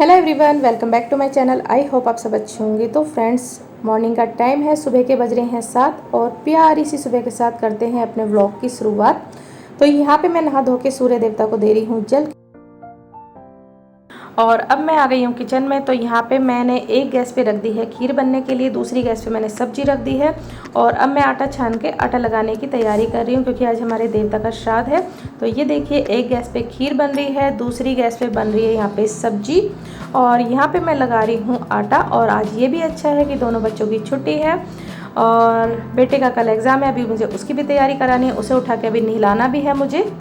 Hello everyone, welcome back to my channel. I hope आप सब अच्छे होंगे। तो फ्रेंड्स, मॉर्निंग का टाइम है, सुबह के बज रहे हैं 7 और प्यारी सी सुबह के साथ करते हैं अपने व्लॉग की शुरुआत। तो यहाँ पे मैं नहा धो के सूर्य देवता को दे रही हूँ जल। और अब मैं आ गई हूँ किचन में। तो यहाँ पे मैंने एक गैस पे रख दी है खीर बनने के लिए, दूसरी गैस पे मैंने सब्जी रख दी है। और अब मैं आटा छान के आटा लगाने की तैयारी कर रही हूँ क्योंकि आज हमारे देवता का श्राद्ध है। तो ये देखिए, एक गैस पे खीर बन रही है, दूसरी गैस पे बन रही है यहाँ पे सब्जी। और यहाँ पे मैं लगा रही हूँ आटा। और आज ये भी अच्छा है कि दोनों बच्चों की छुट्टी है और बेटे का कल एग्ज़ाम है। अभी मुझे उसकी भी तैयारी करानी है, उसे उठा के अभी नहलाना भी है मुझे।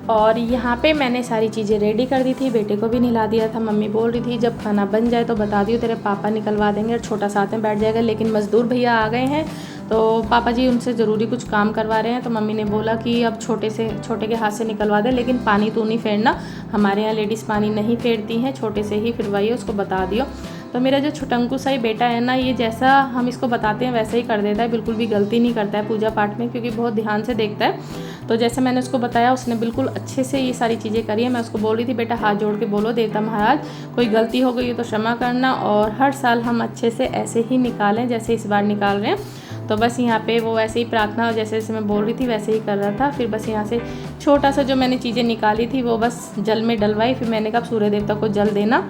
और यहाँ पे मैंने सारी चीज़ें रेडी कर दी थी, बेटे को भी नहला दिया था। मम्मी बोल रही थी जब खाना बन जाए तो बता दियो, तेरे पापा निकलवा देंगे और छोटा साथ में बैठ जाएगा। लेकिन मज़दूर भैया आ गए हैं तो पापा जी उनसे ज़रूरी कुछ काम करवा रहे हैं। तो मम्मी ने बोला कि अब छोटे के हाथ से निकलवा दे, लेकिन पानी तू नहीं फेरना, हमारे यहाँ लेडीज़ पानी नहीं फेरती हैं, छोटे से ही फिरवाइए, उसको बता दियो। तो मेरा जो छोटंकू सा ही बेटा है ना, ये जैसा हम इसको बताते हैं वैसे ही कर देता है, बिल्कुल भी गलती नहीं करता है पूजा पाठ में, क्योंकि बहुत ध्यान से देखता है। तो जैसे मैंने उसको बताया उसने बिल्कुल अच्छे से ये सारी चीज़ें करी है। मैं उसको बोल रही थी बेटा हाथ जोड़ के बोलो देवता महाराज कोई गलती हो गई है तो क्षमा करना, और हर साल हम अच्छे से ऐसे ही निकालें जैसे इस बार निकाल रहे हैं। तो बस यहाँ पे वो ऐसे ही प्रार्थना जैसे जैसे मैं बोल रही थी वैसे ही कर रहा था। फिर बस यहाँ से छोटा सा जो मैंने चीज़ें निकाली थी वो बस जल में डलवाई। फिर मैंने कहा सूर्य देवता को जल देना।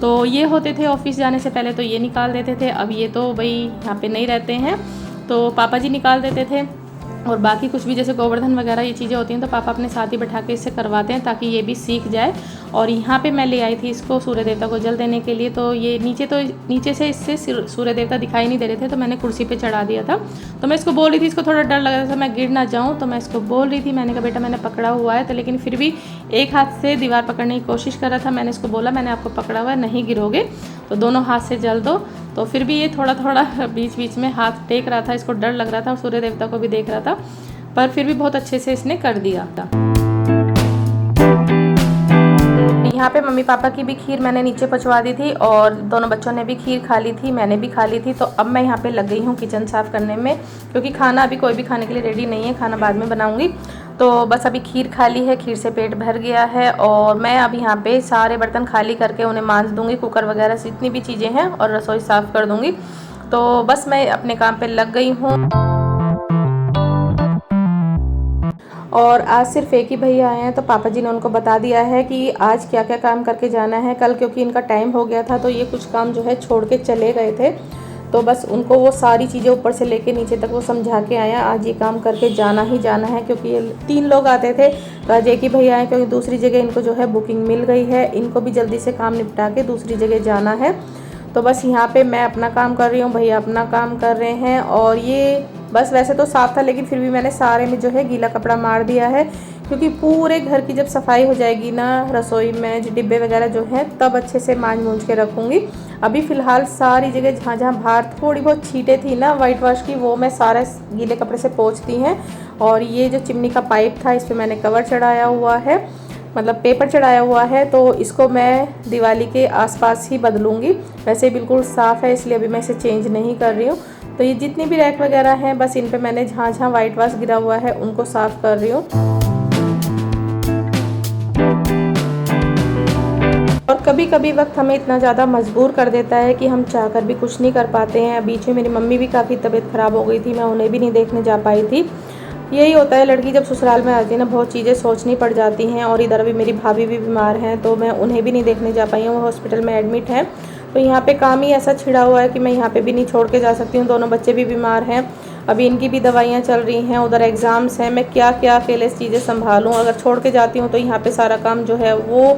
तो ये होते थे ऑफिस जाने से पहले तो ये निकाल देते थे, अब ये तो भाई यहाँ पे नहीं रहते हैं तो पापा जी निकाल देते थे। और बाकी कुछ भी जैसे गोवर्धन वगैरह ये चीज़ें होती हैं तो पापा अपने साथ ही बैठा के इससे करवाते हैं ताकि ये भी सीख जाए। और यहाँ पे मैं ले आई थी इसको सूर्य देवता को जल देने के लिए। तो ये नीचे से इससे सूर्य देवता दिखाई नहीं दे रहे थे तो मैंने कुर्सी पे चढ़ा दिया था। तो मैं इसको बोल रही थी, इसको थोड़ा डर लग रहा था मैं गिर ना जाऊँ, तो मैं इसको बोल रही थी, मैंने कहा बेटा मैंने पकड़ा हुआ है। तो लेकिन फिर भी एक हाथ से दीवार पकड़ने की कोशिश कर रहा था। मैंने इसको बोला मैंने आपको पकड़ा हुआ है, नहीं गिरोगे, तो दोनों हाथ से जल दो। तो फिर भी ये थोड़ा थोड़ा बीच बीच में हाथ टेक रहा था, इसको डर लग रहा था और सूर्य देवता को भी देख रहा था, पर फिर भी बहुत अच्छे से इसने कर दिया था। यहाँ पे मम्मी पापा की भी खीर मैंने नीचे पहुँचवा दी थी और दोनों बच्चों ने भी खीर खा ली थी, मैंने भी खा ली थी। तो अब मैं यहाँ पे लग गई हूँ किचन साफ़ करने में, क्योंकि खाना अभी कोई भी खाने के लिए रेडी नहीं है, खाना बाद में बनाऊँगी। तो बस अभी खीर खा ली है, खीर से पेट भर गया है और मैं अब यहाँ पे सारे बर्तन खाली करके उन्हें मांज दूँगी, कुकर वगैरह से जितनी भी चीज़ें हैं, और रसोई साफ़ कर दूँगी। तो बस मैं अपने काम पर लग गई हूँ। और आज सिर्फ एक ही भैया आए हैं तो पापा जी ने उनको बता दिया है कि आज क्या क्या काम करके जाना है। कल क्योंकि इनका टाइम हो गया था तो ये कुछ काम जो है छोड़ के चले गए थे, तो बस उनको वो सारी चीज़ें ऊपर से लेके नीचे तक वो समझा के आया, आज ये काम करके जाना ही जाना है। क्योंकि ये 3 लोग आते थे तो आज एक ही भैया आए, क्योंकि दूसरी जगह इनको जो है बुकिंग मिल गई है, इनको भी जल्दी से काम निपटा के दूसरी जगह जाना है। तो बस यहाँ पे मैं अपना काम कर रही हूँ, भैया अपना काम कर रहे हैं। और ये बस वैसे तो साफ़ था लेकिन फिर भी मैंने सारे में जो है गीला कपड़ा मार दिया है, क्योंकि पूरे घर की जब सफाई हो जाएगी ना, रसोई में जो डिब्बे वगैरह जो हैं, तब अच्छे से मांज मूंज के रखूँगी। अभी फ़िलहाल सारी जगह जहाँ जहाँ बाहर थोड़ी बहुत छींटें थी ना वाइट वॉश की, वो मैं सारे गीले कपड़े से पोंछती हैं। और ये जो चिमनी का पाइप था इस पर मैंने कवर चढ़ाया हुआ है, मतलब पेपर चढ़ाया हुआ है, तो इसको मैं दिवाली के आसपास ही बदलूँगी। वैसे बिल्कुल साफ़ है इसलिए अभी मैं इसे चेंज नहीं कर रही हूँ। तो ये जितनी भी रैक वगैरह हैं बस इन पे मैंने जहाँ जहाँ वाइट वाश गिरा हुआ है उनको साफ़ कर रही हूँ। और कभी कभी वक्त हमें इतना ज़्यादा मजबूर कर देता है कि हम चाहकर भी कुछ नहीं कर पाते हैं। बीच में मेरी मम्मी भी काफ़ी तबीयत ख़राब हो गई थी, मैं उन्हें भी नहीं देखने जा पाई थी। यही होता है, लड़की जब ससुराल में आती है ना बहुत चीज़ें सोचनी पड़ जाती हैं। और इधर अभी मेरी भाभी भी बीमार हैं तो मैं उन्हें भी नहीं देखने जा पाई हूँ, वो हॉस्पिटल में एडमिट है। तो यहाँ पे काम ही ऐसा छिड़ा हुआ है कि मैं यहाँ पे भी नहीं छोड़ के जा सकती हूँ, दोनों बच्चे भी बीमार हैं, अभी इनकी भी दवाइयाँ चल रही हैं, उधर एग्ज़ाम्स हैं, मैं क्या क्या अकेले चीज़ें संभालूँ। अगर छोड़ के जाती हूँ तो यहाँ पे सारा काम जो है वो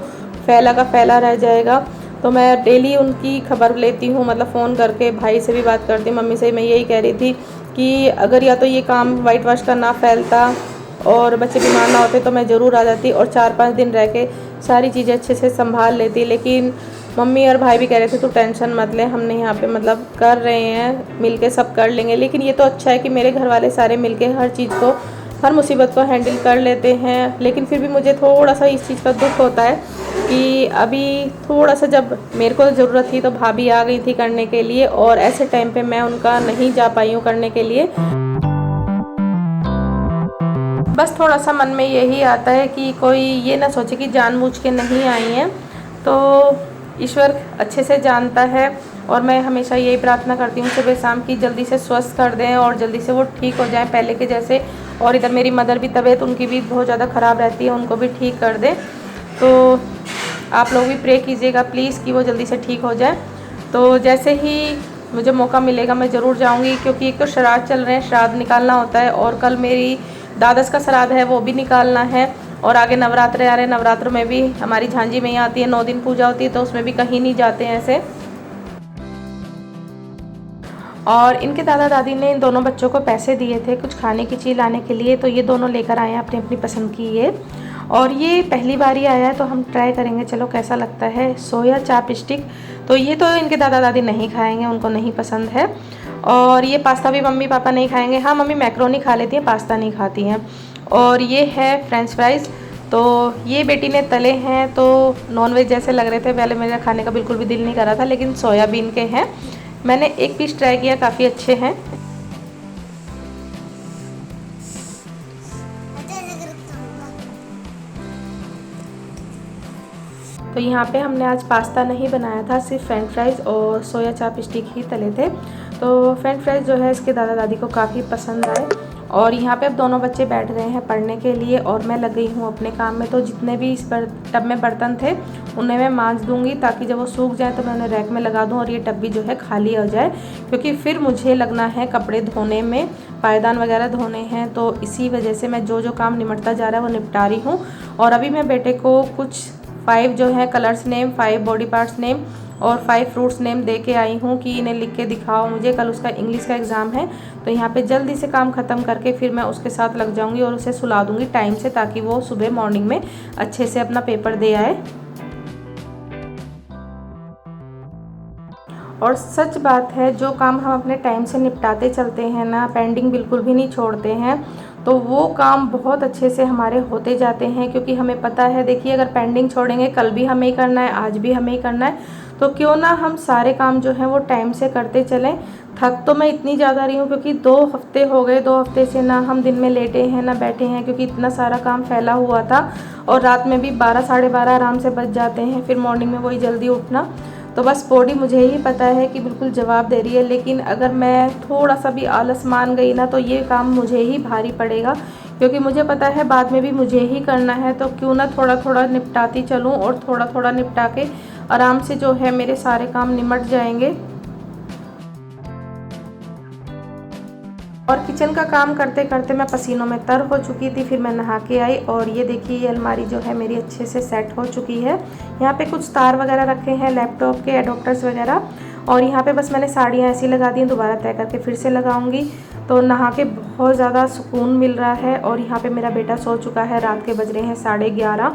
फैला का फैला रह जाएगा। तो मैं डेली उनकी खबर लेती हूँ, मतलब फ़ोन करके भाई से भी बात करती हूँ, मम्मी से मैं यही कह रही थी कि अगर या तो ये काम वाइट वॉश का ना फैलता और बच्चे बीमार ना होते तो मैं ज़रूर आ जाती और 4-5 दिन रह के सारी चीज़ें अच्छे से संभाल लेती। लेकिन मम्मी और भाई भी कह रहे थे तू टेंशन मत ले, हमने यहाँ पे मतलब कर रहे हैं, मिलके सब कर लेंगे। लेकिन ये तो अच्छा है कि मेरे घर वाले सारे मिलके हर चीज़ को, हर मुसीबत को हैंडल कर लेते हैं। लेकिन फिर भी मुझे थोड़ा सा इस चीज़ का दुख होता है कि अभी थोड़ा सा जब मेरे को ज़रूरत थी तो भाभी आ गई थी करने के लिए, और ऐसे टाइम पे मैं उनका नहीं जा पाई हूँ करने के लिए। बस थोड़ा सा मन में यही आता है कि कोई ये ना सोचे कि जानबूझ के नहीं आई हैं, तो ईश्वर अच्छे से जानता है। और मैं हमेशा यही प्रार्थना करती हूँ सुबह शाम की जल्दी से स्वस्थ कर दें और जल्दी से वो ठीक हो जाएं पहले के जैसे। और इधर मेरी मदर भी तबीयत उनकी भी बहुत ज़्यादा ख़राब रहती है, उनको भी ठीक कर दें। तो आप लोग भी प्रे कीजिएगा प्लीज़ कि वो जल्दी से ठीक हो जाए। तो जैसे ही मुझे मौका मिलेगा मैं ज़रूर जाऊँगी, क्योंकि एक तो श्राद्ध चल रहे हैं, श्राद्ध निकालना होता है, और कल मेरी दादस का श्राद्ध है वो भी निकालना है। और आगे नवरात्रे आ रहे हैं, नवरात्रों में भी हमारी झांझी मैया आती है, 9 दिन पूजा होती है, तो उसमें भी कहीं नहीं जाते हैं ऐसे। और इनके दादा दादी ने इन दोनों बच्चों को पैसे दिए थे कुछ खाने की चीज़ लाने के लिए, तो ये दोनों लेकर आए हैं अपनी अपनी पसंद की ये। और ये पहली बार ही आया है तो हम ट्राई करेंगे, चलो कैसा लगता है। सोया चाप स्टिक, तो ये तो इनके दादा दादी नहीं खाएंगे, उनको नहीं पसंद है। और ये पास्ता भी मम्मी पापा नहीं खाएंगे। हाँ, मम्मी मैक्रोनी खा लेती हैं, पास्ता नहीं खाती हैं। और ये है फ्रेंच फ्राइज़, तो ये बेटी ने तले हैं, तो नॉनवेज जैसे लग रहे थे। पहले मेरा खाने का बिल्कुल भी दिल नहीं कर रहा था, लेकिन सोयाबीन के हैं। मैंने एक पीस ट्राई किया, काफ़ी अच्छे हैं। तो यहाँ पे हमने आज पास्ता नहीं बनाया था, सिर्फ फ्रेंच फ्राइज़ और सोया चाप स्टिक ही तले थे। तो फ्रेंच फ्राइज़ जो है इसके दादा दादी को काफ़ी पसंद आए। और यहाँ पे अब दोनों बच्चे बैठ गए हैं पढ़ने के लिए और मैं लग गई हूँ अपने काम में। तो जितने भी इस टब में बर्तन थे उन्हें मैं मांज दूँगी, ताकि जब वो सूख जाए तो मैं उन्हें रैक में लगा दूँ और ये टब भी जो है खाली हो जाए, क्योंकि फिर मुझे लगना है कपड़े धोने में, पायदान वगैरह धोने हैं। तो इसी वजह से मैं जो काम निमटता जा रहा है वो निपटा रही हूँ। और अभी मैं बेटे को कुछ 5 जो है colours name, 5 body parts name और 5 फ्रूट्स नेम दे के आई हूँ कि इन्हें लिख के दिखाओ मुझे, कल उसका इंग्लिश का एग्ज़ाम है। तो यहाँ पे जल्दी से काम ख़त्म करके फिर मैं उसके साथ लग जाऊँगी और उसे सुला दूँगी टाइम से, ताकि वो सुबह मॉर्निंग में अच्छे से अपना पेपर दे आए। और सच बात है, जो काम हम अपने टाइम से निपटाते चलते हैं ना, पेंडिंग बिल्कुल भी नहीं छोड़ते हैं, तो वो काम बहुत अच्छे से हमारे होते जाते हैं। क्योंकि हमें पता है, देखिए अगर पेंडिंग छोड़ेंगे, कल भी हमें ही करना है, आज भी हमें ही करना है, तो क्यों ना हम सारे काम जो हैं वो टाइम से करते चलें। थक तो मैं इतनी ज़्यादा रही हूँ, क्योंकि 2 हफ्ते हो गए, 2 हफ्ते से ना हम दिन में लेटे हैं ना बैठे हैं, क्योंकि इतना सारा काम फैला हुआ था। और रात में भी 12 साढ़े 12 आराम से बज जाते हैं, फिर मॉर्निंग में वही जल्दी उठना। तो बस बॉडी मुझे ही पता है कि बिल्कुल जवाब दे रही है, लेकिन अगर मैं थोड़ा सा भी आलस मान गई ना, तो ये काम मुझे ही भारी पड़ेगा, क्योंकि मुझे पता है बाद में भी मुझे ही करना है। तो क्यों ना थोड़ा थोड़ा निपटाती चलूँ और थोड़ा थोड़ा निपटा के आराम से जो है मेरे सारे काम निमट जाएंगे। और किचन का काम करते करते मैं पसीनों में तर हो चुकी थी। फिर मैं नहा के आई और ये देखिए, ये अलमारी जो है मेरी अच्छे से सेट हो चुकी है। यहाँ पे कुछ तार वगैरह रखे हैं, लैपटॉप के एडोप्टर्स वगैरह। और यहाँ पे बस मैंने साड़ियाँ ऐसी लगा दी हैं, दोबारा तय करके फिर से लगाऊंगी। तो नहा के बहुत ज़्यादा सुकून मिल रहा है। और यहाँ पे मेरा बेटा सो चुका है, रात के बज रहे हैं 11:30।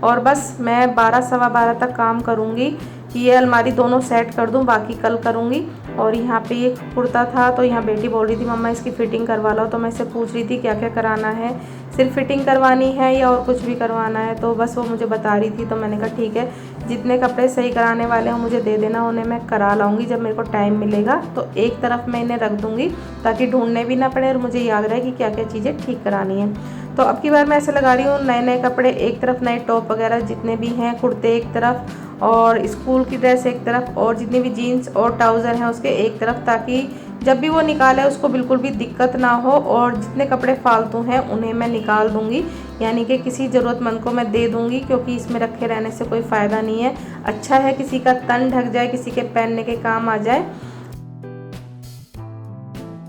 और बस मैं 12 सवा 12 तक काम करूँगी कि ये अलमारी दोनों सेट कर दूँ, बाकी कल करूँगी। और यहाँ पे ये कुर्ता था, तो यहाँ बेटी बोल रही थी मम्मा इसकी फ़िटिंग करवा लो। तो मैं इससे पूछ रही थी क्या क्या कराना है, सिर्फ फ़िटिंग करवानी है या और कुछ भी करवाना है। तो बस वो मुझे बता रही थी, तो मैंने कहा ठीक है, जितने कपड़े सही कराने वाले हो मुझे दे देना, उन्हें मैं करा लाऊंगी जब मेरे को टाइम मिलेगा। तो एक तरफ मैं इन्हें रख दूँगी ताकि ढूंढने भी ना पड़े और मुझे याद रहे कि क्या क्या चीज़ें ठीक करानी है। तो अब की बार मैं ऐसे लगा रही हूँ, नए नए कपड़े एक तरफ, नए टॉप वगैरह जितने भी हैं, कुर्ते एक तरफ और स्कूल की ड्रेस एक तरफ और जितनी भी जीन्स और ट्राउज़र हैं उसके एक तरफ, ताकि जब भी वो निकाले उसको बिल्कुल भी दिक्कत ना हो। और जितने कपड़े फालतू हैं उन्हें मैं निकाल दूँगी, यानी कि किसी ज़रूरतमंद को मैं दे दूँगी, क्योंकि इसमें रखे रहने से कोई फ़ायदा नहीं है। अच्छा है किसी का तन ढक जाए, किसी के पहनने के काम आ जाए।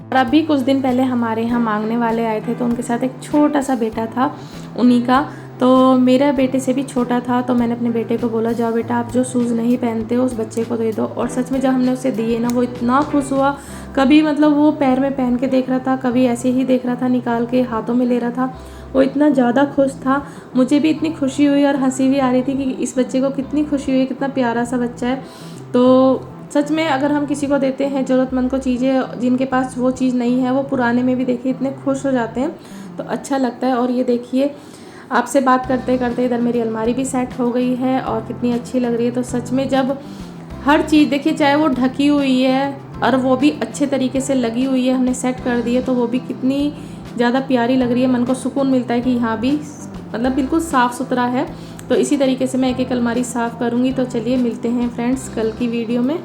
और अभी कुछ दिन पहले हमारे यहाँ मांगने वाले आए थे, तो उनके साथ एक छोटा सा बेटा था उन्हीं का, तो मेरा बेटे से भी छोटा था। तो मैंने अपने बेटे को बोला जाओ बेटा, आप जो शूज़ नहीं पहनते हो उस बच्चे को दे दो। और सच में जब हमने उसे दिए ना, वो इतना खुश हुआ। कभी मतलब वो पैर में पहन के देख रहा था, कभी ऐसे ही देख रहा था, निकाल के हाथों में ले रहा था। वो इतना ज़्यादा खुश था, मुझे भी इतनी खुशी हुई और हंसी भी आ रही थी कि इस बच्चे को कितनी खुशी हुई, कितना प्यारा सा बच्चा है। तो सच में अगर हम किसी को देते हैं ज़रूरतमंद को चीज़ें, जिनके पास वो चीज़ नहीं है, वो पुराने में भी देखिए इतने खुश हो जाते हैं, तो अच्छा लगता है। और ये देखिए, आपसे बात करते करते इधर मेरी अलमारी भी सेट हो गई है और कितनी अच्छी लग रही है। तो सच में जब हर चीज़ देखिए, चाहे वो ढकी हुई है और वो भी अच्छे तरीके से लगी हुई है, हमने सेट कर दी है, तो वो भी कितनी ज़्यादा प्यारी लग रही है, मन को सुकून मिलता है कि यहाँ भी मतलब बिल्कुल साफ़ सुथरा है। तो इसी तरीके से मैं एक एक अलमारी साफ़ करूँगी। तो चलिए मिलते हैं फ्रेंड्स कल की वीडियो में।